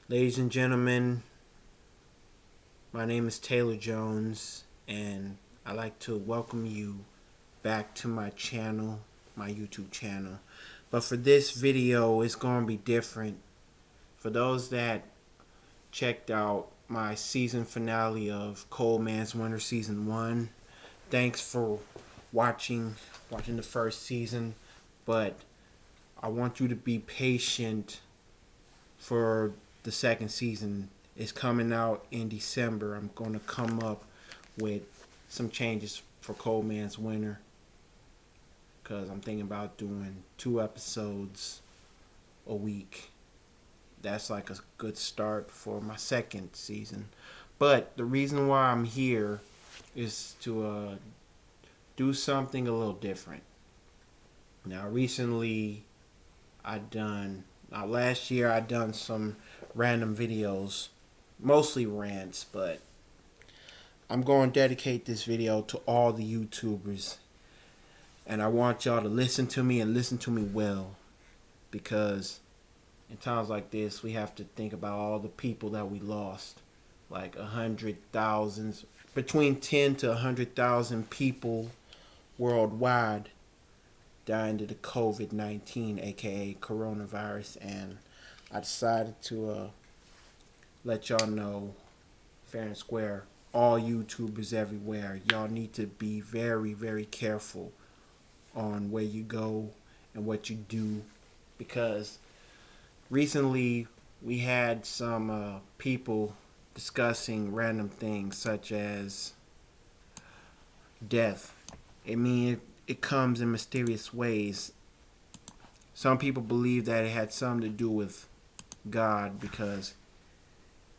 Ladies and gentlemen, my name is Taylor Jones, and I'd like to welcome you back to my channel, my YouTube channel. But for this video, it's going to be different. For those that checked out my season finale of Cold Man's Winter Season 1, thanks for watching the first season, but I want you to be patient for the second season. Is coming out in December. I'm going to come up with some changes for Cold Man's Winter because I'm thinking about doing 2 episodes a week. That's like a good start for my second season. But the reason why I'm here is to do something a little different. Now, last year I done some random videos, mostly rants, but I'm going to dedicate this video to all the YouTubers, and I want y'all to listen to me and listen to me well, because in times like this we have to think about all the people that we lost, like 100,000, between 10 to 100,000 people worldwide dying to the COVID-19, aka coronavirus, and I decided to let y'all know, fair and square, all YouTubers everywhere, y'all need to be very, very careful on where you go and what you do, because recently we had some people discussing random things such as death. It comes in mysterious ways. Some people believe that it had something to do with God, because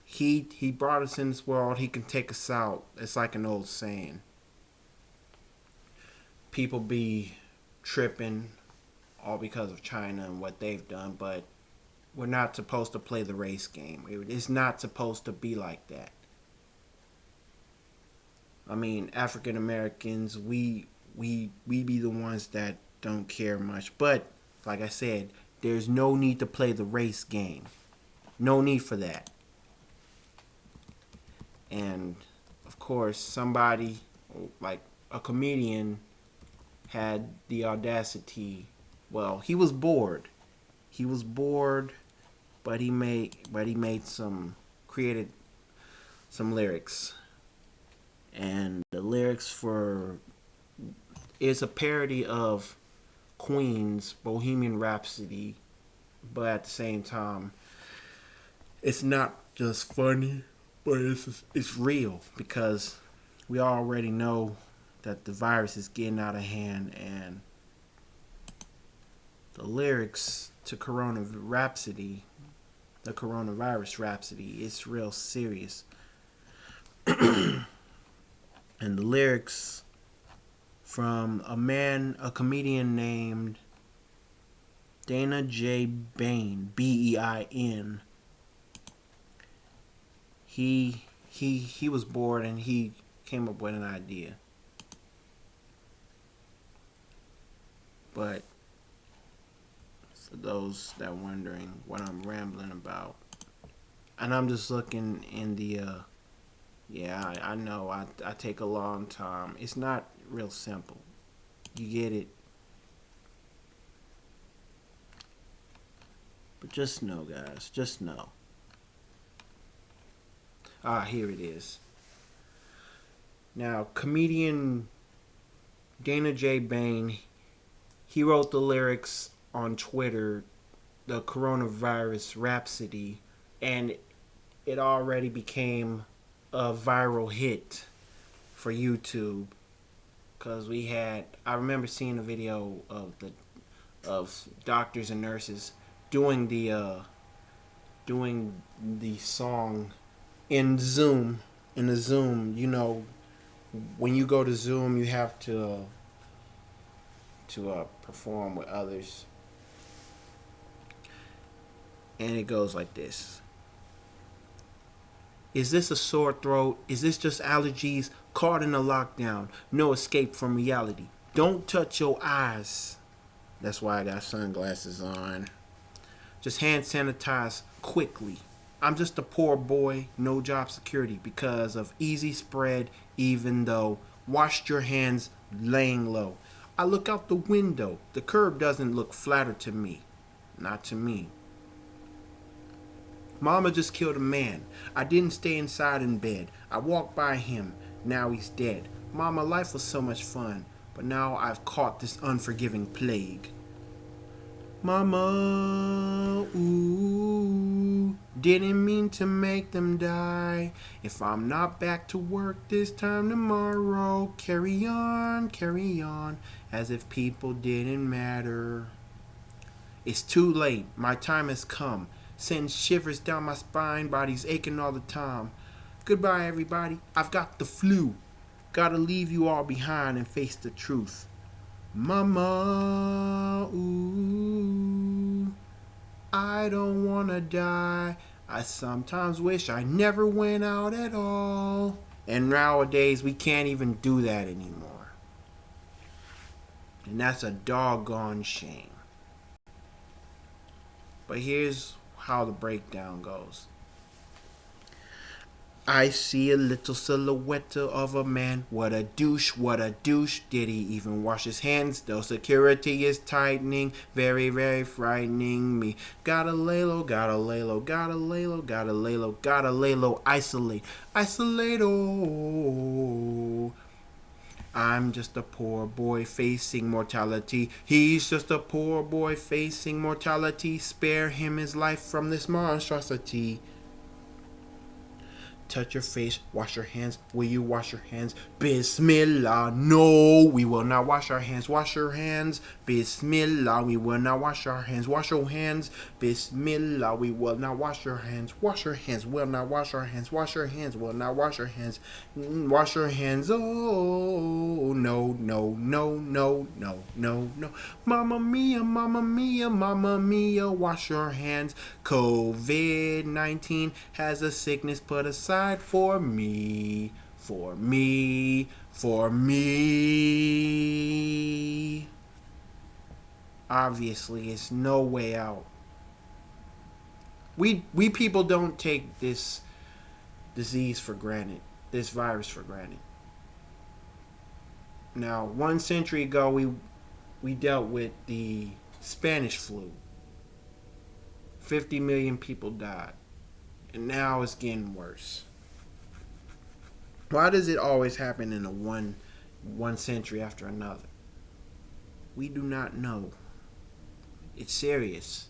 he brought us in this world. He can take us out. It's like an old saying. People be tripping all because of China and what they've done, but we're not supposed to play the race game. It's not supposed to be like that. I mean, African Americans, we be the ones that don't care much. But like I said, there's no need to play the race game. No need for that. And of course, somebody like a comedian had the audacity. Well, he was bored. He was bored, but he created some lyrics. And the lyrics for is a parody of Queen's Bohemian Rhapsody, but at the same time, it's not just funny, but it's real, because we already know that the virus is getting out of hand, and the lyrics to the Coronavirus Rhapsody, it's real serious. And the lyrics from a comedian named Dana J. Bain, Bein. He was bored and he came up with an idea. But for those that are wondering what I'm rambling about, and I'm just looking in the I know I take a long time. It's not real simple. You get it. But just know, guys. Just know. Here it is. Now, comedian Dana J. Bain, he wrote the lyrics on Twitter, the Coronavirus Rhapsody, and it already became a viral hit for YouTube, because I remember seeing a video of doctors and nurses doing the song in Zoom. In the Zoom, when you go to Zoom, you have to perform with others, and it goes like this. Is this a sore throat? Is this just allergies? Caught in a lockdown. No escape from reality. Don't touch your eyes. That's why I got sunglasses on. Just hand sanitize quickly. I'm just a poor boy, no job security because of easy spread, even though washed your hands laying low. I look out the window. The curb doesn't look flatter to me. Not to me. Mama just killed a man. I didn't stay inside in bed. I walked by him. Now he's dead. Mama, life was so much fun, but now I've caught this unforgiving plague. Mama, ooh, didn't mean to make them die. If I'm not back to work this time tomorrow, carry on, as if people didn't matter. It's too late, my time has come. Sends shivers down my spine, body's aching all the time. Goodbye, everybody, I've got the flu. Gotta leave you all behind and face the truth. Mama, ooh, I don't wanna die. I sometimes wish I never went out at all. And nowadays, we can't even do that anymore. And that's a doggone shame. But here's how the breakdown goes. I see a little silhouette of a man. What a douche, what a douche. Did he even wash his hands? Though security is tightening, very, very frightening me. Gotta lay low, gotta lay low, gotta lay low, gotta lay low, gotta lay low. Isolate, isolate, oh. I'm just a poor boy facing mortality. He's just a poor boy facing mortality. Spare him his life from this monstrosity. Touch your face, wash your hands. Will you wash your hands? Bismillah. No, we will not wash our hands. Wash your hands. Bismillah. We will not wash our hands. Wash your hands. Bismillah. We will not wash your hands. Wash your hands. Will not wash our hands. Wash your hands. Will not wash your hands. Wash your hands. Oh, no, no, no, no, no, no, no. Mamma mia, mamma mia, mamma mia. Wash your hands. COVID-19 has a sickness put aside for me, for me, for me. Obviously, it's no way out. We people don't take this disease for granted, this virus for granted. Now, 1 century ago, we dealt with the Spanish flu. 50 million people died. And now it's getting worse. Why does it always happen in one century after another? We do not know. It's serious.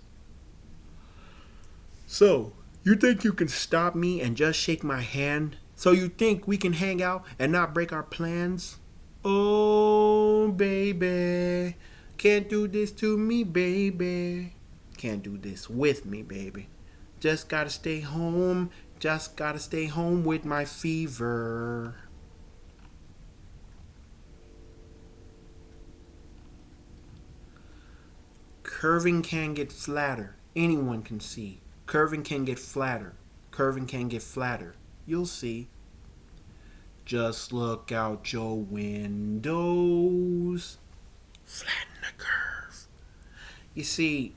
So, you think you can stop me and just shake my hand? So you think we can hang out and not break our plans? Oh, baby. Can't do this to me, baby. Can't do this with me, baby. Just gotta stay home. Just gotta stay home with my fever. Curving can get flatter. Anyone can see. Curving can get flatter. Curving can get flatter. You'll see. Just look out your windows. Flatten the curve. You see,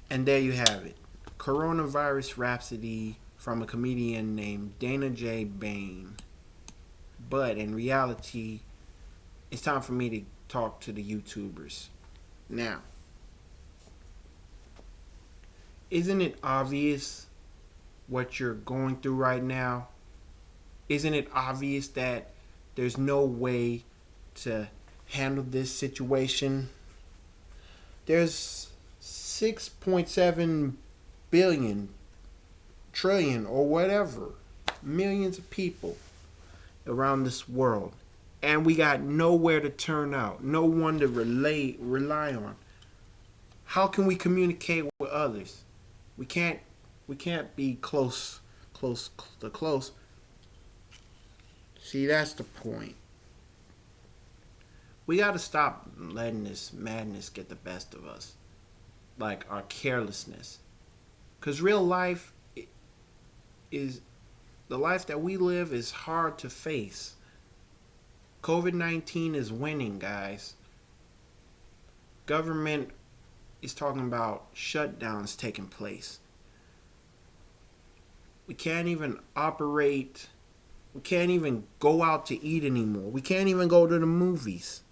and there you have it. Coronavirus Rhapsody from a comedian named Dana J. Bain. But in reality, it's time for me to talk to the YouTubers. Now, isn't it obvious what you're going through right now? Isn't it obvious that there's no way to handle this situation? There's 6.7 billion, trillion, or whatever, millions of people around this world. And we got nowhere to turn out, no one to rely on. How can we communicate with others? We can't be close to close. See, that's the point. We got to stop letting this madness get the best of us. Like our carelessness. Because real life is, the life that we live is hard to face. COVID-19 is winning, guys. Government is talking about shutdowns taking place. We can't even operate. We can't even go out to eat anymore. We can't even go to the movies.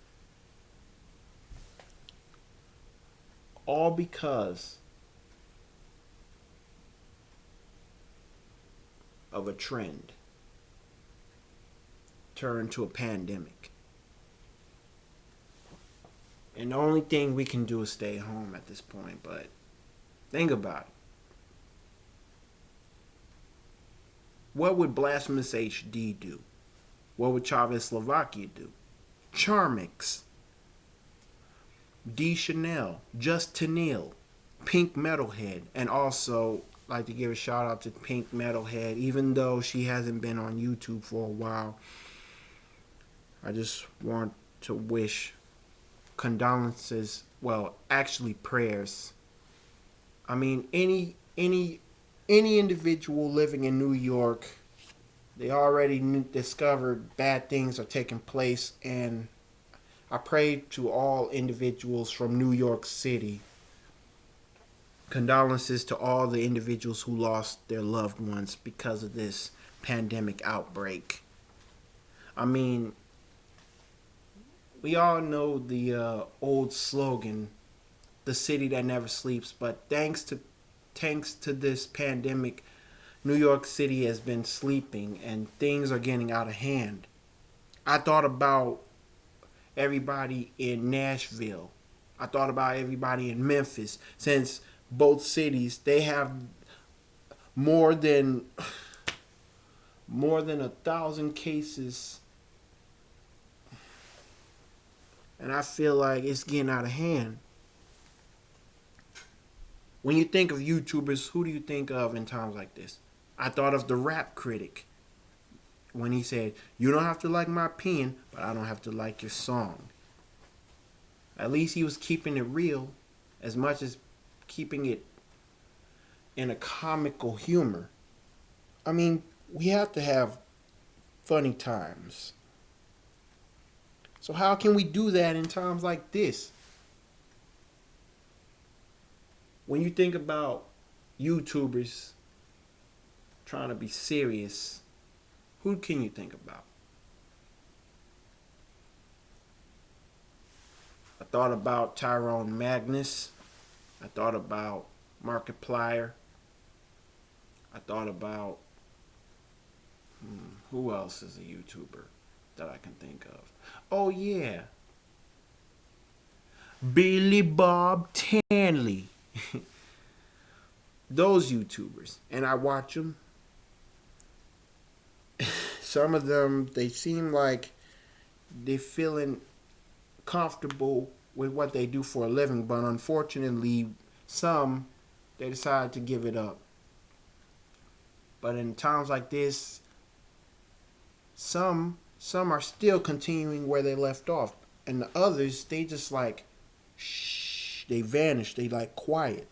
All because of a trend turned to a pandemic. And the only thing we can do is stay home at this point. But think about it. What would Blasphemous HD do? What would Czechoslovakia do? Charmix, D Chanel, Just Tennille, Pink Metalhead, and also like to give a shout out to Pink Metalhead, even though she hasn't been on YouTube for a while. I just want to wish condolences, well, actually prayers. I mean, any individual living in New York, they already discovered bad things are taking place, and I pray to all individuals from New York City. Condolences to all the individuals who lost their loved ones because of this pandemic outbreak. I mean, we all know the old slogan, "The city that never sleeps," but thanks to this pandemic, New York City has been sleeping and things are getting out of hand. I thought about everybody in Nashville. I thought about everybody in Memphis, since both cities, they have more than 1,000 cases, and I feel like it's getting out of hand. When you think of YouTubers, who do you think of in times like this? I thought of the rap critic when he said, "You don't have to like my pen, but I don't have to like your song." At least he was keeping it real as much as keeping it in a comical humor. I mean, we have to have funny times. So how can we do that in times like this? When you think about YouTubers trying to be serious, who can you think about? I thought about Tyrone Magnus. I thought about Markiplier. I thought about who else is a YouTuber that I can think of? Oh yeah, Billy Bob Tanley. Those YouTubers, and I watch them. Some of them, they seem like they're feeling comfortable with what they do for a living, but unfortunately, some, they decide to give it up. But in times like this, some are still continuing where they left off, and the others, they just like shh, they vanish, they like quiet.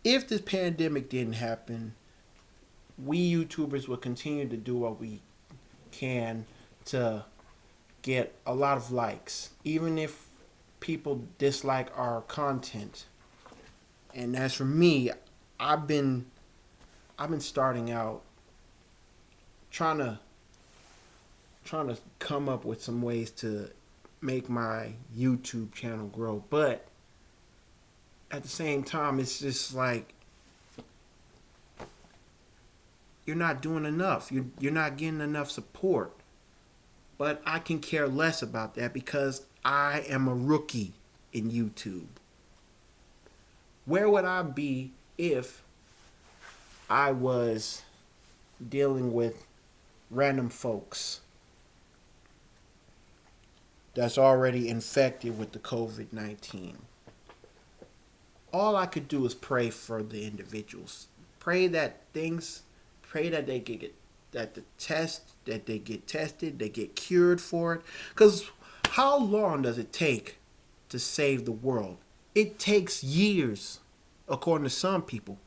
If this pandemic didn't happen, we YouTubers would continue to do what we can to get a lot of likes, even if people dislike our content. And as for me, I've been starting out trying to come up with some ways to make my YouTube channel grow, but at the same time, it's just like you're not doing enough. You're not getting enough support. But I can care less about that because I am a rookie in YouTube. Where would I be if I was dealing with random folks that's already infected with the COVID-19? All I could do is pray for the individuals. Pray that they get that they get tested, they get cured for it. Because how long does it take to save the world? It takes years, according to some people.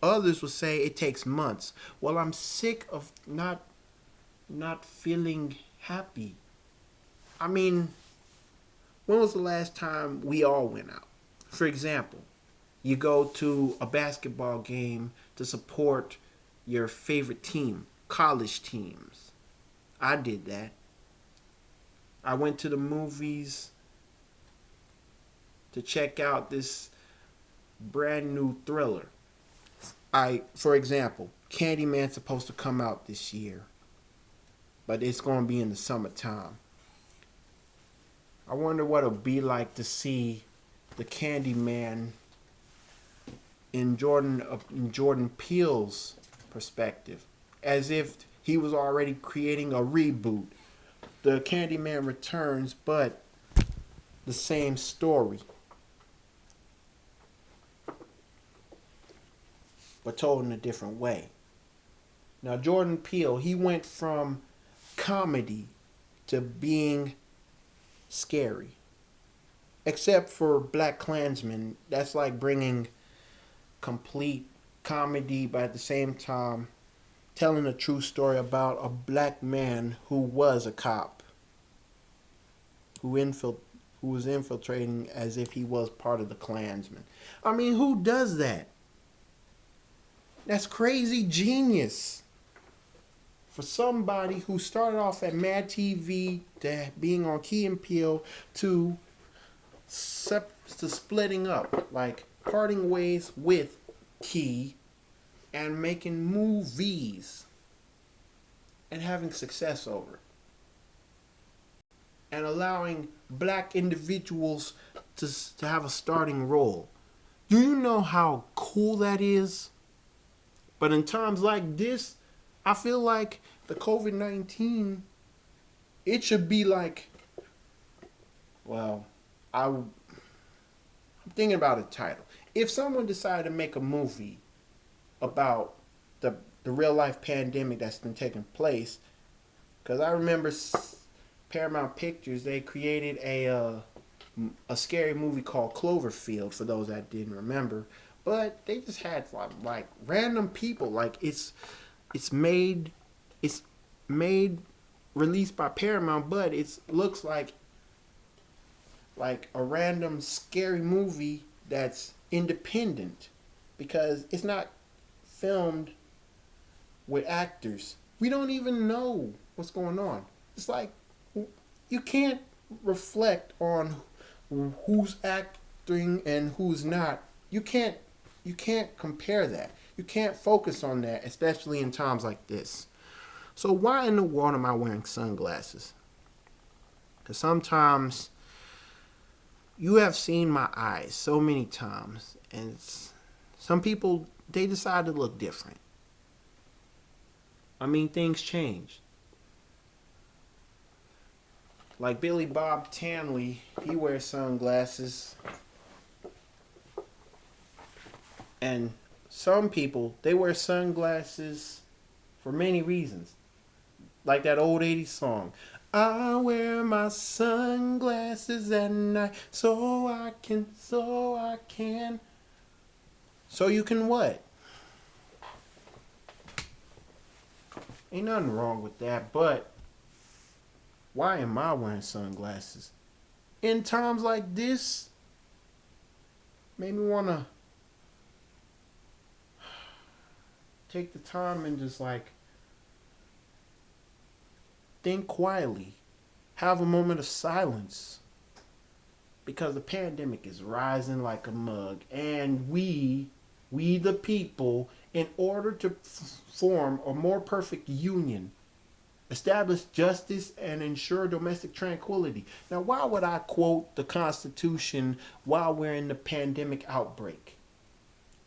Others will say it takes months. Well, I'm sick of not feeling happy. I mean, when was the last time we all went out? For example, You go to a basketball game to support your favorite team, college teams. I did that. I went to the movies to check out this brand new thriller. For example, Candyman's supposed to come out this year, but it's going to be in the summertime. I wonder what it'll be like to see the Candyman in Jordan Peele's perspective, as if he was already creating a reboot. The Candyman returns, but the same story, but told in a different way. Now, Jordan Peele, he went from comedy to being scary. Except for Black Klansman, that's like bringing complete comedy, but at the same time telling a true story about a black man who was a cop, who was infiltrating as if he was part of the Klansman. I mean, who does that? That's crazy genius. For somebody who started off at Mad TV, to being on Key and Peele, to splitting up, like parting ways with Key and making movies and having success over it, and allowing black individuals to have a starting role. Do you know how cool that is? But in times like this, I feel like the COVID-19, it should be like, well, I'm thinking about a title. If someone decided to make a movie about the real life pandemic that's been taking place, because I remember Paramount Pictures, they created a scary movie called Cloverfield, for those that didn't remember. But they just had like random people. Like it's made, released by Paramount, but it looks like a random scary movie that's independent, because it's not filmed with actors. We don't even know what's going on. It's like you can't reflect on who's acting and who's not. You can't compare that. You can't focus on that, especially in times like this. So why in the world am I wearing sunglasses? Because sometimes you have seen my eyes so many times, and some people, they decide to look different. I mean, things change. Like Billy Bob Tanley, he wears sunglasses. And some people, they wear sunglasses for many reasons. Like that old 80s song. I wear my sunglasses at night so I can. So you can what? Ain't nothing wrong with that, but why am I wearing sunglasses? In times like this, made me want to take the time and just like think quietly, have a moment of silence, because the pandemic is rising like a mug, and we the people, in order to form a more perfect union, establish justice and ensure domestic tranquility. Now, why would I quote the Constitution while we're in the pandemic outbreak?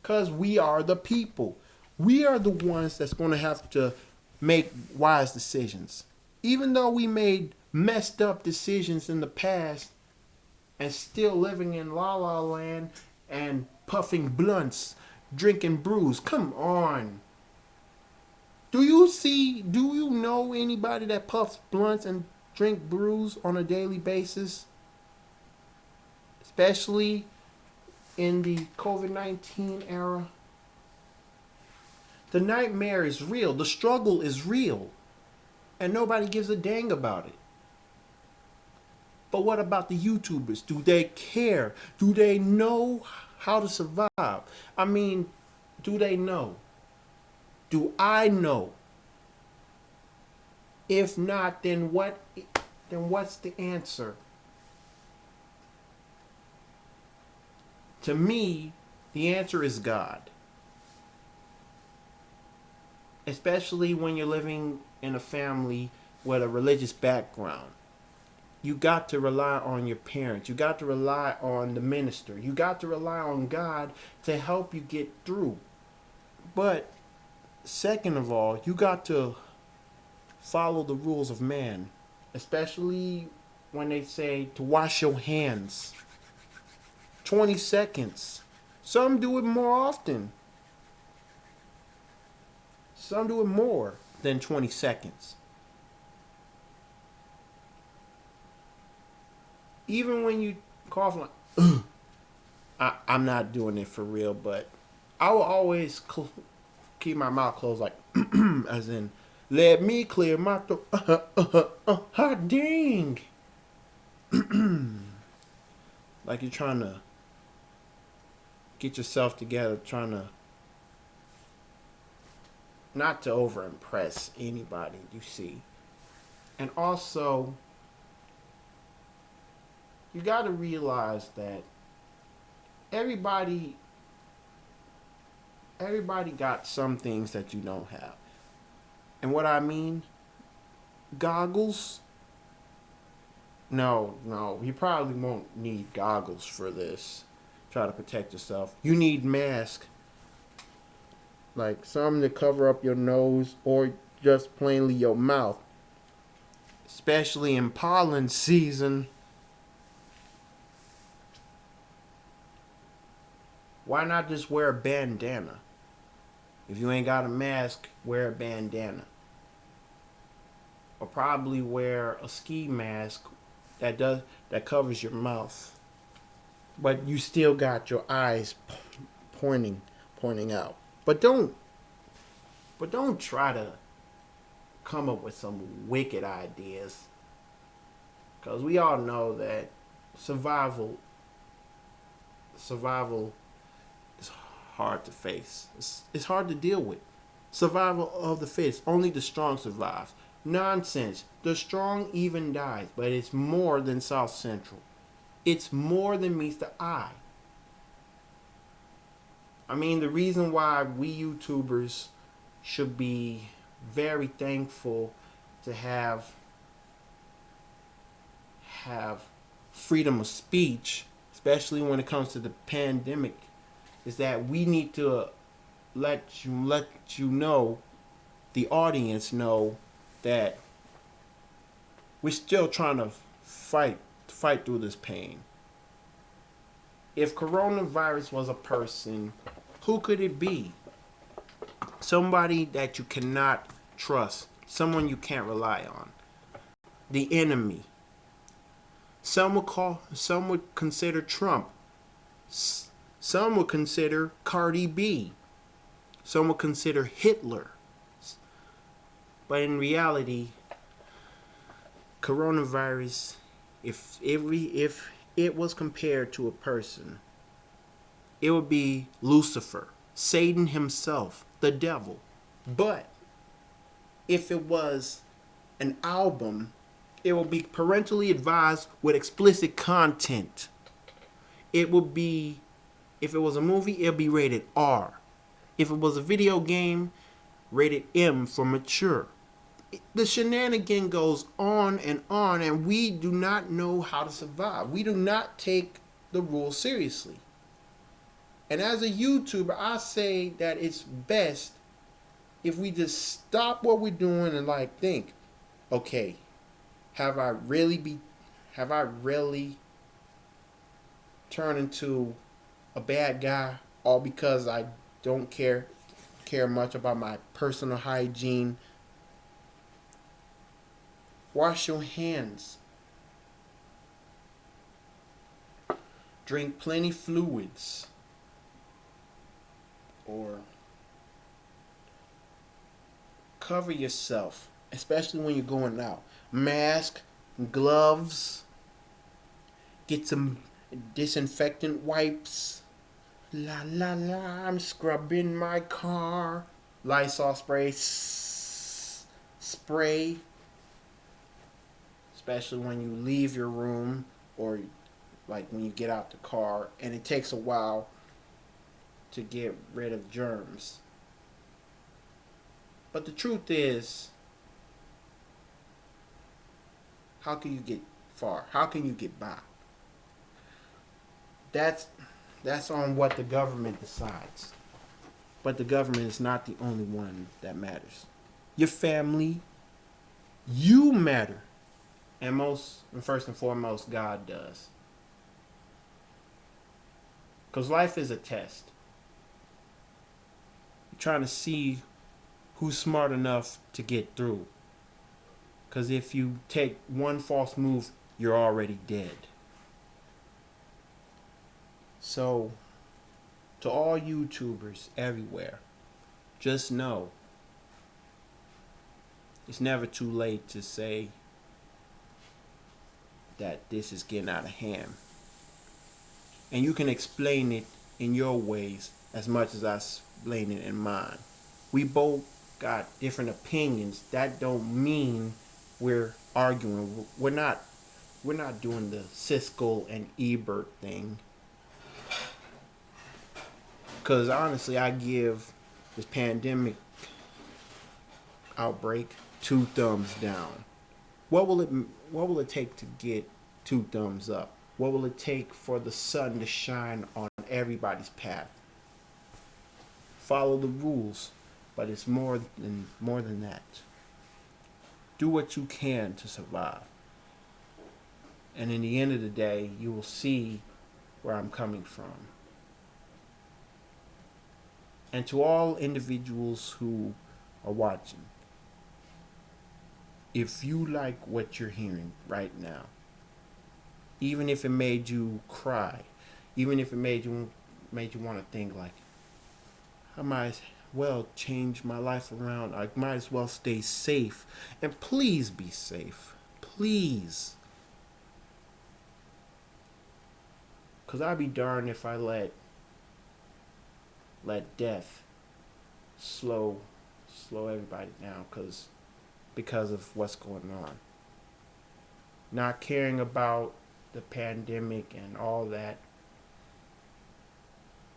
Because we are the people. We are the ones that's going to have to make wise decisions. Even though we made messed up decisions in the past and still living in la la land and puffing blunts, drinking brews. Come on. Do you know anybody that puffs blunts and drink brews on a daily basis? Especially in the COVID-19 era. The nightmare is real. The struggle is real. And nobody gives a dang about it. But what about the YouTubers? Do they care? Do they know how to survive. I mean, do they know? Do I know? If not, then what? Then what's the answer? To me, the answer is God. Especially when you're living in a family with a religious background. You got to rely on your parents. You got to rely on the minister. You got to rely on God to help you get through. But second of all, you got to follow the rules of man, especially when they say to wash your hands. 20 seconds. Some do it more often. Some do it more than 20 seconds. Even when you cough like, I'm not doing it for real, but I will always keep my mouth closed, like, as in, let me clear my throat. Hot dang. Like you're trying to get yourself together, trying to not to over impress anybody you see. And also, you got to realize that everybody got some things that you don't have. And what I mean, goggles? No, you probably won't need goggles for this. Try to protect yourself. You need mask. Like something to cover up your nose or just plainly your mouth. Especially in pollen season. Why not just wear a bandana? If you ain't got a mask, wear a bandana. Or probably wear a ski mask that covers your mouth. But you still got your eyes pointing out. But don't try to come up with some wicked ideas. Cause we all know that survival is hard to face. It's hard to deal with. Survival of the fittest. Only the strong survive. Nonsense. The strong even dies, but it's more than South Central. It's more than meets the eye. I mean, the reason why we YouTubers should be very thankful to have freedom of speech, especially when it comes to the pandemic, is that we need to let you know, the audience know, that we're still trying to fight through this pain. If coronavirus was a person, who could it be? Somebody that you cannot trust, someone you can't rely on. The enemy. Some would consider Trump. Some would consider Cardi B. Some would consider Hitler. But in reality, coronavirus, if it was compared to a person, it would be Lucifer, Satan himself, the devil. But if it was an album, it will be parentally advised with explicit content. It would be, if it was a movie, it would be rated R. If it was a video game, rated M for mature. The shenanigan goes on, and we do not know how to survive. We do not take the rules seriously. And as a YouTuber, I say that it's best if we just stop what we're doing and like think, okay, have I really turned into a bad guy all because I don't care much about my personal hygiene? Wash your hands. Drink plenty fluids. Or cover yourself, especially when you're going out. Mask, gloves, get some disinfectant wipes, La la la, I'm scrubbing my car. Lysol spray, spray, especially when you leave your room or like when you get out the car, and it takes a while to get rid of germs. But the truth is, how can you get far? How can you get by? That's that's on what the government decides. But the government is not the only one that matters. Your family, you matter. And first and foremost, God does. Because life is a test. You're trying to see who's smart enough to get through. Because if you take one false move, you're already dead. So, to all YouTubers everywhere, just know it's never too late to say that this is getting out of hand. And you can explain it in your ways as much as I explain it in mine. We both got different opinions. That don't mean we're arguing. We're not doing the Siskel and Ebert thing. Because honestly, I give this pandemic outbreak 2 thumbs down. What will it take to get 2 thumbs up? What will it take for the sun to shine on everybody's path? Follow the rules, but it's more than that. Do what you can to survive. And in the end of the day, you will see where I'm coming from. And to all individuals who are watching, if you like what you're hearing right now, even if it made you cry, even if it made you want to think like, I might as well change my life around. I might as well stay safe. And please be safe. Please. Because I'd be darned if I let death slow everybody down because of what's going on. Not caring about the pandemic and all that,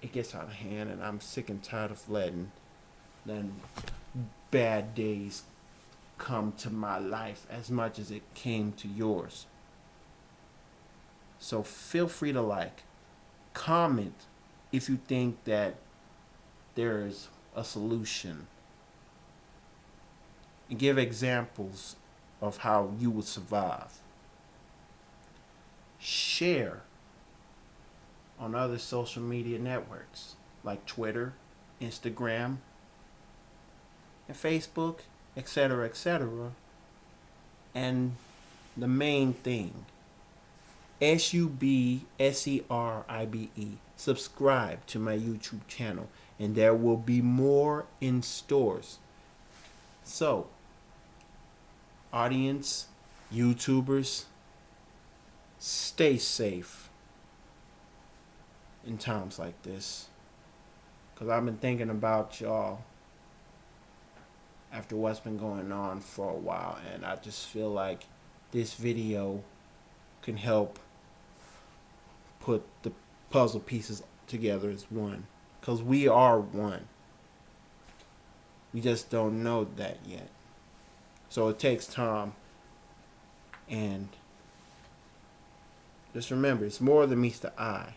it gets out of hand, and I'm sick and tired of letting bad days come to my life as much as it came to yours. So feel free to comment if you think that there is a solution, and give examples of how you would survive. Share on other social media networks like Twitter, Instagram, and Facebook, etc., etc. And the main thing, SUBSERIBE, subscribe to my YouTube channel, and there will be more in stores. So, audience, YouTubers, stay safe in times like this, because I've been thinking about y'all after what's been going on for a while, and I just feel like this video can help put the puzzle pieces together as one, because we are one. We just don't know that yet. So it takes time, and just remember, it's more than meets the eye.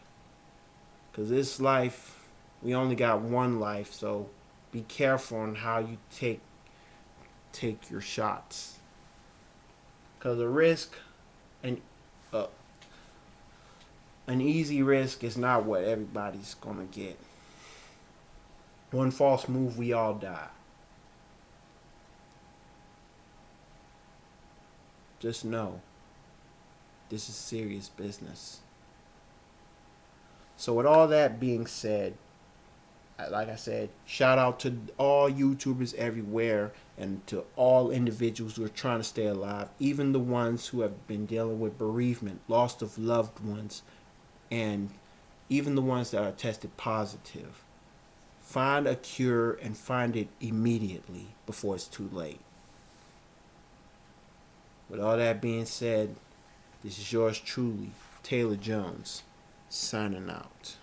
Because this life, we only got one life, so be careful on how you take your shots. Because a risk, an easy risk is not what everybody's gonna get. One false move, we all die. Just know, this is serious business. So with all that being said, like I said, shout out to all YouTubers everywhere and to all individuals who are trying to stay alive, even the ones who have been dealing with bereavement, loss of loved ones, and even the ones that are tested positive. Find a cure and find it immediately before it's too late. With all that being said, this is yours truly, Taylor Jones, signing out.